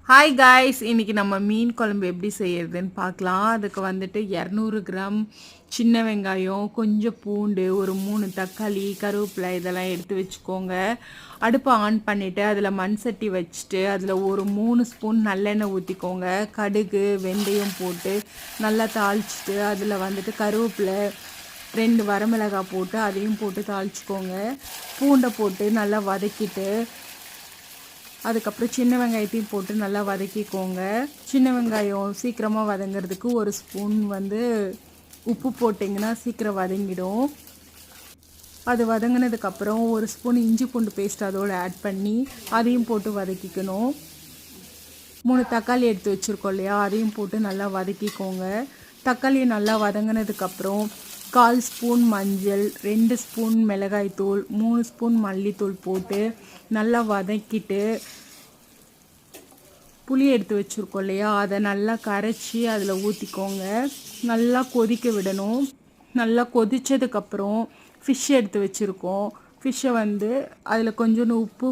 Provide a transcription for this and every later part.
Hi guys, இன்றைக்கி நம்ம மீன் குழம்பு எப்படி செய்யறதுன்னு பார்க்கலாம். அதுக்கு வந்துட்டு 200 கிராம் சின்ன வெங்காயம், கொஞ்சம் பூண்டு, ஒரு 3 தக்காளி, கருவேப்பிலை இதெல்லாம் எடுத்து வச்சுக்கோங்க. அடுப்பை ஆன் பண்ணிவிட்டு அதில் மண் சட்டி வச்சுட்டு அதில் ஒரு 3 ஸ்பூன் நல்லெண்ணெய் ஊற்றிக்கோங்க. கடுகு வெந்தயம் போட்டு நல்லா தாளிச்சிட்டு அதில் வந்துட்டு கருவேப்பிலை 2 வரமிளகாய் போட்டு அதையும் போட்டு தாளிச்சிக்கோங்க. பூண்டை போட்டு நல்லா வதக்கிட்டு அதுக்கப்புறம் சின்ன வெங்காயத்தையும் போட்டு நல்லா வதக்கிக்கோங்க. சின்ன வெங்காயம் சீக்கிரமாக வதங்கிறதுக்கு ஒரு ஸ்பூன் உப்பு போட்டிங்கன்னா சீக்கிரம் வதங்கிடும். அது வதங்கினதுக்கப்புறம் ஒரு ஸ்பூன் இஞ்சி பூண்டு பேஸ்ட் அதோடு ஆட் பண்ணி அதையும் போட்டு வதக்கிக்கணும். 3 தக்காளி எடுத்து வச்சுருக்கோம் இல்லையா, அதையும் போட்டு நல்லா வதக்கிக்கோங்க. தக்காளி நல்லா வதங்கினதுக்கப்புறம் 1/4 ஸ்பூன் மஞ்சள், 2 ஸ்பூன் மிளகாய்த்தூள், 3 ஸ்பூன் மல்லித்தூள் போட்டு நல்லா வதக்கிட்டு புளி எடுத்து வச்சுருக்கோம் இல்லையா, அதை நல்லா கரைச்சி அதில் ஊற்றிக்கோங்க. நல்லா கொதிக்க விடணும். நல்லா கொதித்ததுக்கப்புறம் ஃபிஷ் எடுத்து வச்சுருக்கோம். ஃபிஷ்ஷை அதில் கொஞ்சோண்டு உப்பு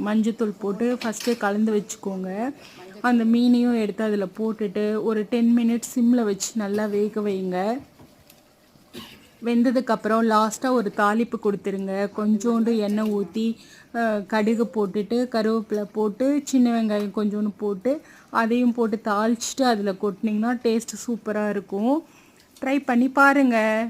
மஞ்சத்தூள் போட்டு ஃபஸ்ட்டே கலந்து வச்சுக்கோங்க. அந்த மீனையும் எடுத்து அதில் போட்டுட்டு ஒரு 10 மினிட்ஸ் சிம்மில் வச்சு நல்லா வேக வைங்க. வெந்ததுக்கப்புறம் லாஸ்ட்டாக ஒரு தாளிப்பு கொடுத்துருங்க. கொஞ்சோண்டு எண்ணெய் ஊற்றி கடுகு போட்டுட்டு கருவேப்பிலை போட்டு சின்ன வெங்காயம் கொஞ்சோண்டு போட்டு அதையும் போட்டு தாளிச்சிட்டு அதில் கொட்டினீங்கன்னா டேஸ்ட்டு சூப்பராக இருக்கும். ட்ரை பண்ணி பாருங்கள்.